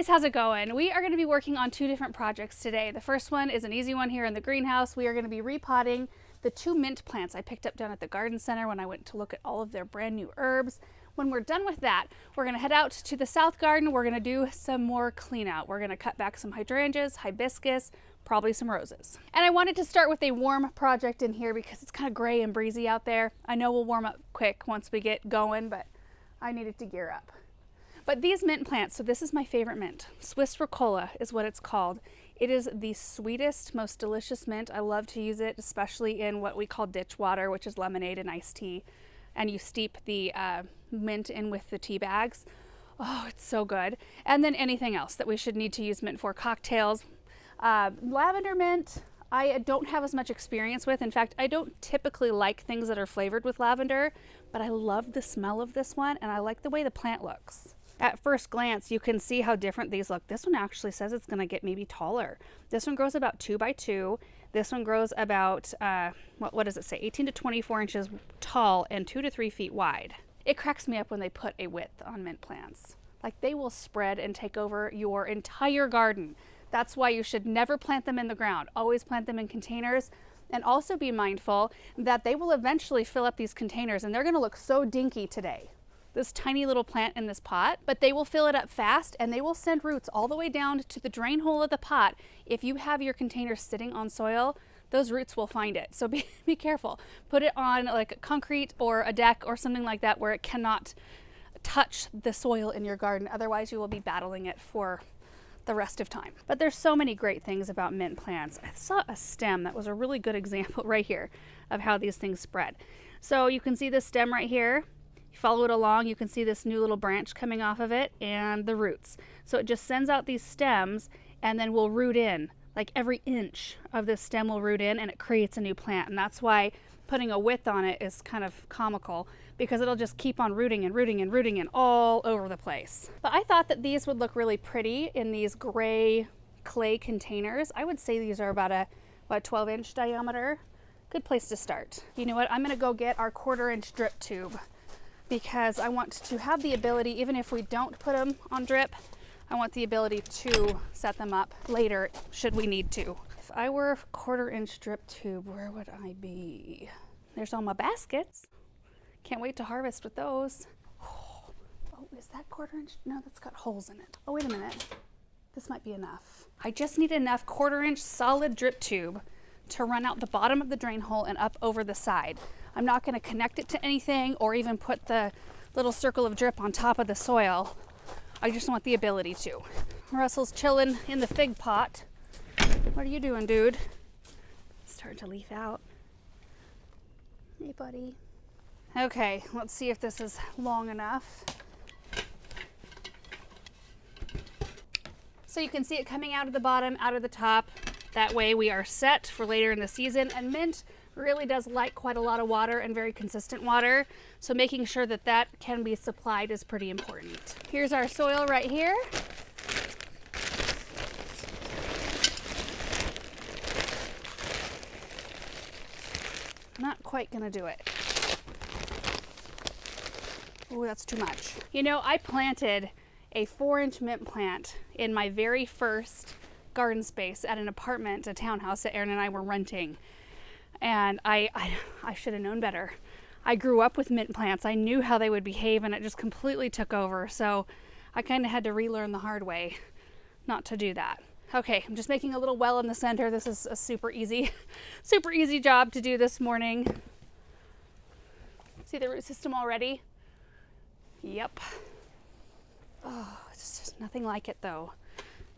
guys, how's it going? We are going to be working on two different projects today. The first one is an easy one here in the greenhouse. We are going to be repotting the two mint plants I picked up down at the garden center when I went to look at all of their brand new herbs. When we're done with that, we're going to head out to the south garden. We're going to do some more clean out. We're going to cut back some hydrangeas, hibiscus, probably some roses. And I wanted to start with a warm project in here because it's kind of gray and breezy out there. I know we'll warm up quick once we get going, but I needed to gear up. But these mint plants, so this is my favorite mint. Swiss Ricola is what it's called. It is the sweetest, most delicious mint. I love to use it, especially in what we call ditch water, which is lemonade and iced tea. And you steep the mint in with the tea bags. Oh, it's so good. And then anything else that we should need to use mint for. Cocktails. Lavender mint, I don't have as much experience with. In fact, I don't typically like things that are flavored with lavender, but I love the smell of this one and I like the way the plant looks. At first glance, you can see how different these look. This one actually says it's going to get maybe taller. This one grows about 2 by 2. This one grows about, what does it say? 18 to 24 inches tall and 2 to 3 feet wide. It cracks me up when they put a width on mint plants. Like they will spread and take over your entire garden. That's why you should never plant them in the ground. Always plant them in containers. And also be mindful that they will eventually fill up these containers and they're going to look so dinky today. This tiny little plant in this pot, but they will fill it up fast and they will send roots all the way down to the drain hole of the pot. If you have your container sitting on soil, those roots will find it. So be careful. Put it on like concrete or a deck or something like that where it cannot touch the soil in your garden. Otherwise you will be battling it for the rest of time. But there's so many great things about mint plants. I saw a stem that was a really good example right here of how these things spread. So you can see the stem right here. You follow it along, you can see this new little branch coming off of it and the roots. So it just sends out these stems and then will root in. Like every inch of this stem will root in and it creates a new plant. And that's why putting a width on it is kind of comical because it'll just keep on rooting and rooting and rooting and all over the place. But I thought that these would look really pretty in these gray clay containers. I would say these are about a 12-inch diameter. Good place to start. You know what? I'm gonna go get our 1/4-inch drip tube, because I want to have the ability, even if we don't put them on drip, I want the ability to set them up later should we need to. If I were a 1/4-inch drip tube, where would I be? There's all my baskets. Can't wait to harvest with those. Oh, is that 1/4-inch? No, that's got holes in it. Oh, wait a minute. This might be enough. I just need enough 1/4-inch solid drip tube to run out the bottom of the drain hole and up over the side. I'm not going to connect it to anything or even put the little circle of drip on top of the soil. I just want the ability to. Russell's chilling in the fig pot. What are you doing, dude? Starting to leaf out. Hey, buddy. Okay, let's see if this is long enough. So you can see it coming out of the bottom, out of the top. That way we are set for later in the season. And mint really does like quite a lot of water and very consistent water. So making sure that that can be supplied is pretty important. Here's our soil right here. Not quite gonna do it. Oh, that's too much. You know, I planted a 4-inch mint plant in my very first garden space at an apartment, a townhouse that Aaron and I were renting. And I should have known better. I grew up with mint plants. I knew how they would behave and it just completely took over. So I kind of had to relearn the hard way not to do that. Okay, I'm just making a little well in the center. This is a super easy job to do this morning. See the root system already? Yep. Oh, it's just nothing like it though.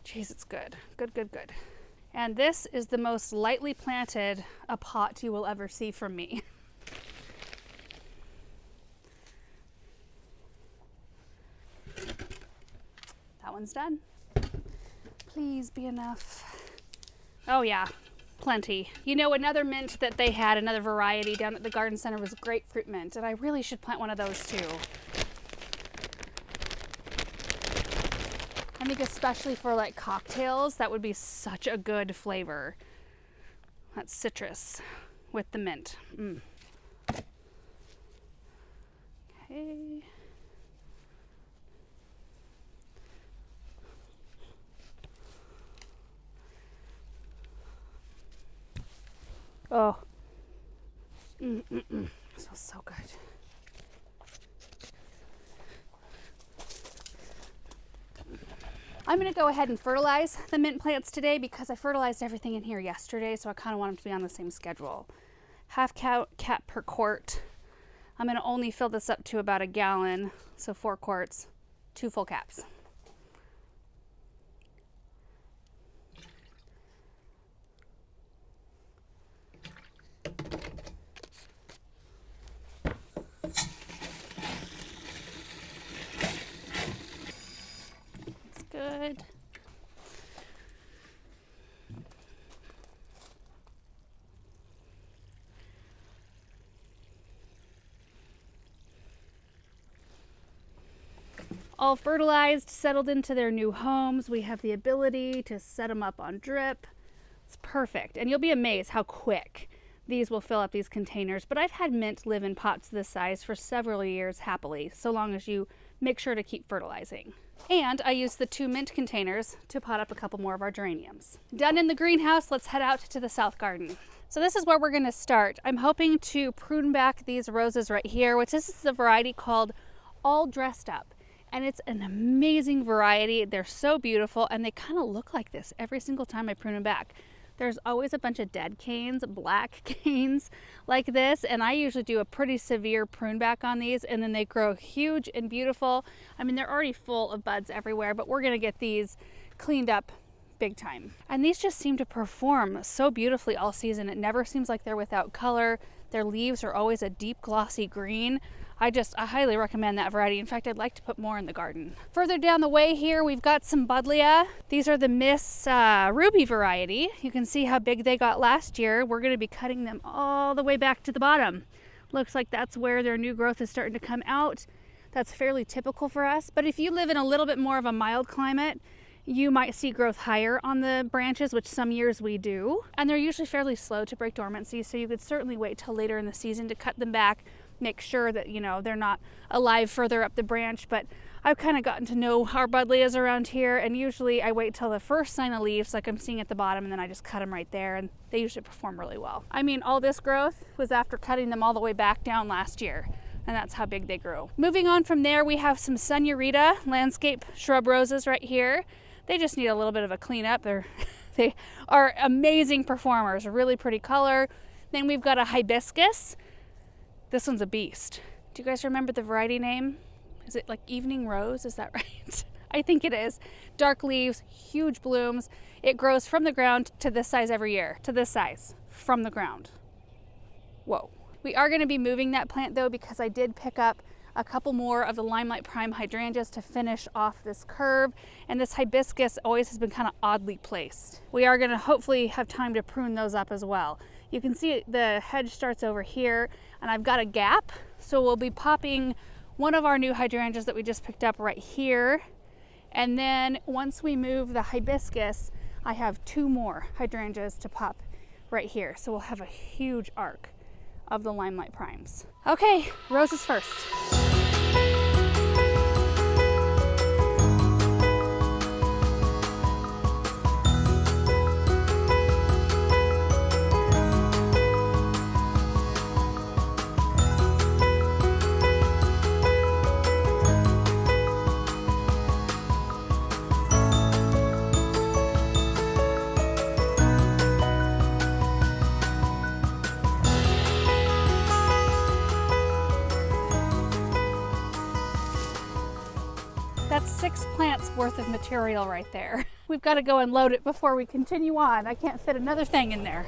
Jeez, it's good. Good. And this is the most lightly planted a pot you will ever see from me. That one's done. Please be enough. Oh yeah, plenty. You know, another mint that they had, another variety down at the garden center was grapefruit mint, and I really should plant one of those too. I think especially for like cocktails, that would be such a good flavor. That's citrus with the mint. Okay. Oh. It smells so good. I'm going to go ahead and fertilize the mint plants today because I fertilized everything in here yesterday, so I kind of want them to be on the same schedule. Half cap per quart. I'm going to only fill this up to about a gallon, so 4 quarts, 2 full caps. Good. All fertilized, settled into their new homes. We have the ability to set them up on drip. It's perfect. And you'll be amazed how quick these will fill up these containers. But I've had mint live in pots this size for several years happily, so long as you make sure to keep fertilizing. And I use the 2 mint containers to pot up a couple more of our geraniums. Done in the greenhouse, let's head out to the south garden. So this is where we're gonna start. I'm hoping to prune back these roses right here, which this is the variety called All Dressed Up. And it's an amazing variety. They're so beautiful and they kind of look like this every single time I prune them back. There's always a bunch of dead canes, black canes like this, and I usually do a pretty severe prune back on these, and then they grow huge and beautiful. I mean, they're already full of buds everywhere, but we're gonna get these cleaned up big time. And these just seem to perform so beautifully all season. It never seems like they're without color. Their leaves are always a deep glossy green. I highly recommend that variety. In fact, I'd like to put more in the garden. Further down the way here, we've got some Buddleia. These are the Miss Ruby variety. You can see how big they got last year. We're gonna be cutting them all the way back to the bottom. Looks like that's where their new growth is starting to come out. That's fairly typical for us. But if you live in a little bit more of a mild climate, you might see growth higher on the branches, which some years we do. And they're usually fairly slow to break dormancy, so you could certainly wait till later in the season to cut them back. Make sure that, you know, they're not alive further up the branch. But I've kind of gotten to know our Buddleias around here, and usually I wait till the first sign of leaves like I'm seeing at the bottom, and then I just cut them right there, and they usually perform really well. I mean, all this growth was after cutting them all the way back down last year, and that's how big they grew. Moving on from there, we have some Senorita landscape shrub roses right here. They just need a little bit of a cleanup. They are amazing performers, really pretty color. Then we've got a hibiscus. This one's a beast. Do you guys remember the variety name? Is it like Evening Rose? Is that right? I think it is. Dark leaves, huge blooms. It grows from the ground to this size every year. To this size, from the ground. Whoa. We are gonna be moving that plant though, because I did pick up a couple more of the Limelight Prime hydrangeas to finish off this curve. And this hibiscus always has been kind of oddly placed. We are gonna hopefully have time to prune those up as well. You can see the hedge starts over here, and I've got a gap. So we'll be popping one of our new hydrangeas that we just picked up right here. And then once we move the hibiscus, I have 2 more hydrangeas to pop right here. So we'll have a huge arc of the Limelight Primes. Okay, roses first. That's 6 plants worth of material right there. We've got to go and load it before we continue on. I can't fit another thing in there.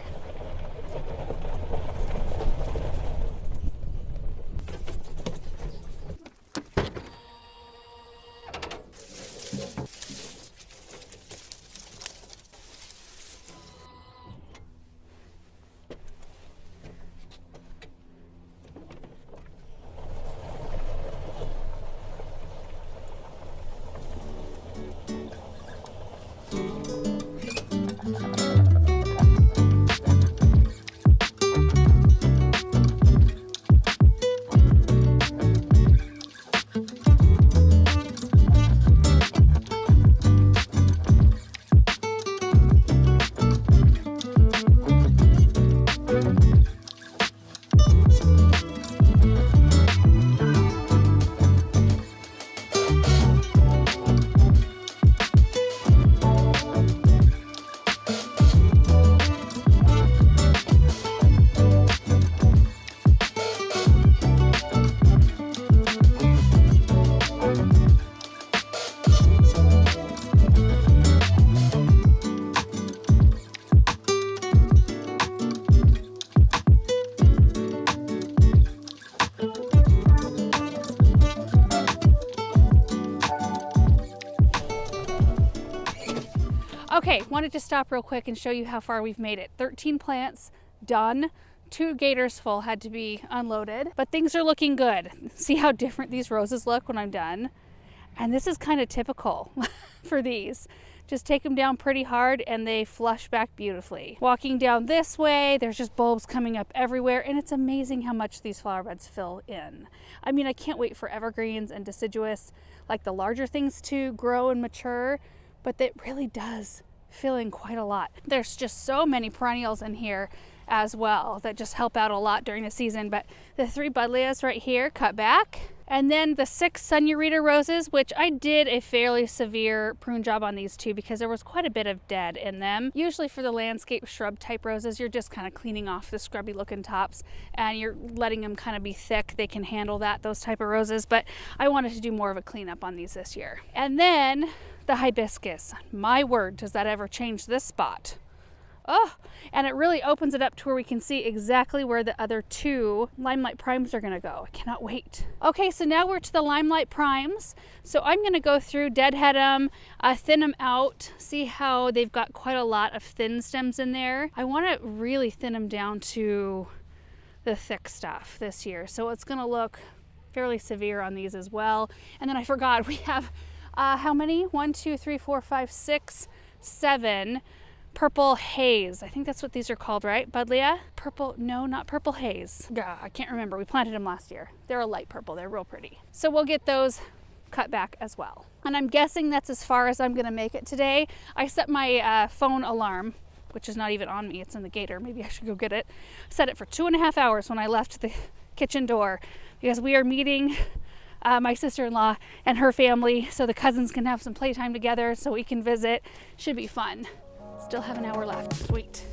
Okay, wanted to stop real quick and show you how far we've made it. 13 plants done. 2 gators full had to be unloaded, but things are looking good. See how different these roses look when I'm done? And this is kind of typical for these. Just take them down pretty hard and they flush back beautifully. Walking down this way, there's just bulbs coming up everywhere, and it's amazing how much these flower beds fill in. I mean, I can't wait for evergreens and deciduous, like the larger things, to grow and mature, but it really does fill in quite a lot. There's just so many perennials in here as well that just help out a lot during the season. But the 3 buddleias right here cut back, and then the 6 Senorita roses, which I did a fairly severe prune job on these 2 because there was quite a bit of dead in them. Usually for the landscape shrub type roses, you're just kind of cleaning off the scrubby looking tops and you're letting them kind of be thick. They can handle that, those type of roses, but I wanted to do more of a cleanup on these this year. And then the hibiscus. My word, does that ever change this spot? Oh, and it really opens it up to where we can see exactly where the other 2 Limelight Primes are gonna go. I cannot wait. Okay, so now we're to the Limelight Primes. So I'm gonna go through, deadhead them, thin them out, see how they've got quite a lot of thin stems in there. I wanna really thin them down to the thick stuff this year. So it's gonna look fairly severe on these as well. And then I forgot, we have how many? 1, 2, 3, 4, 5, 6, 7 purple haze. I think that's what these are called, right? Buddleia? Purple, no, not purple haze. I can't remember. We planted them last year. They're a light purple. They're real pretty. So we'll get those cut back as well. And I'm guessing that's as far as I'm gonna make it today. I set my phone alarm, which is not even on me. It's in the gator. Maybe I should go get it. Set it for 2.5 hours when I left the kitchen door because we are meeting my sister-in-law and her family so the cousins can have some playtime together so we can visit. Should be fun. Still have an hour left. Sweet.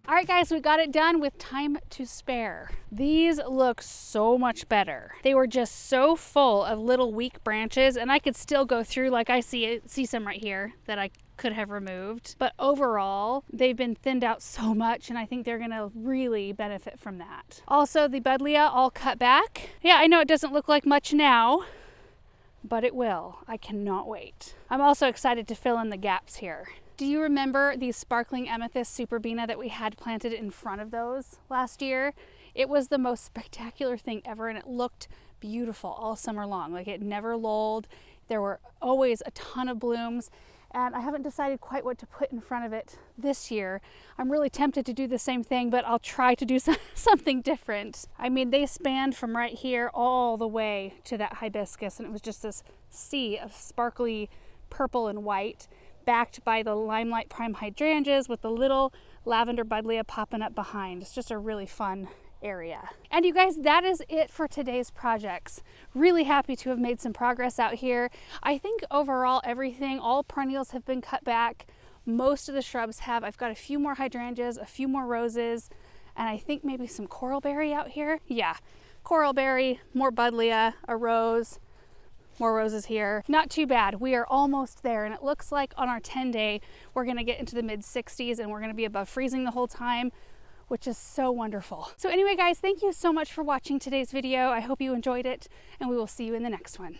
All right, guys, we got it done with time to spare. These look so much better. They were just so full of little weak branches, and I could still go through, like I see some right here that I could have removed. But overall, they've been thinned out so much, and I think they're gonna really benefit from that. Also, the Buddleia all cut back. Yeah, I know it doesn't look like much now, but it will. I cannot wait. I'm also excited to fill in the gaps here. Do you remember these sparkling amethyst superbena that we had planted in front of those last year? It was the most spectacular thing ever, and it looked beautiful all summer long. Like, it never lulled. There were always a ton of blooms, and I haven't decided quite what to put in front of it this year. I'm really tempted to do the same thing, but I'll try to do something different. I mean, they spanned from right here all the way to that hibiscus, and it was just this sea of sparkly purple and white, backed by the Limelight Prime hydrangeas with the little lavender Buddleia popping up behind. It's just a really fun area. And you guys, that is it for today's projects. Really happy to have made some progress out here. I think overall everything, all perennials have been cut back. Most of the shrubs have. I've got a few more hydrangeas, a few more roses, and I think maybe some coralberry out here. Yeah, coralberry, more buddleia, a rose, more roses here. Not too bad. We are almost there, and it looks like on our 10-day we're going to get into the mid 60s and we're going to be above freezing the whole time, which is so wonderful. So anyway guys, thank you so much for watching today's video. I hope you enjoyed it, and we will see you in the next one.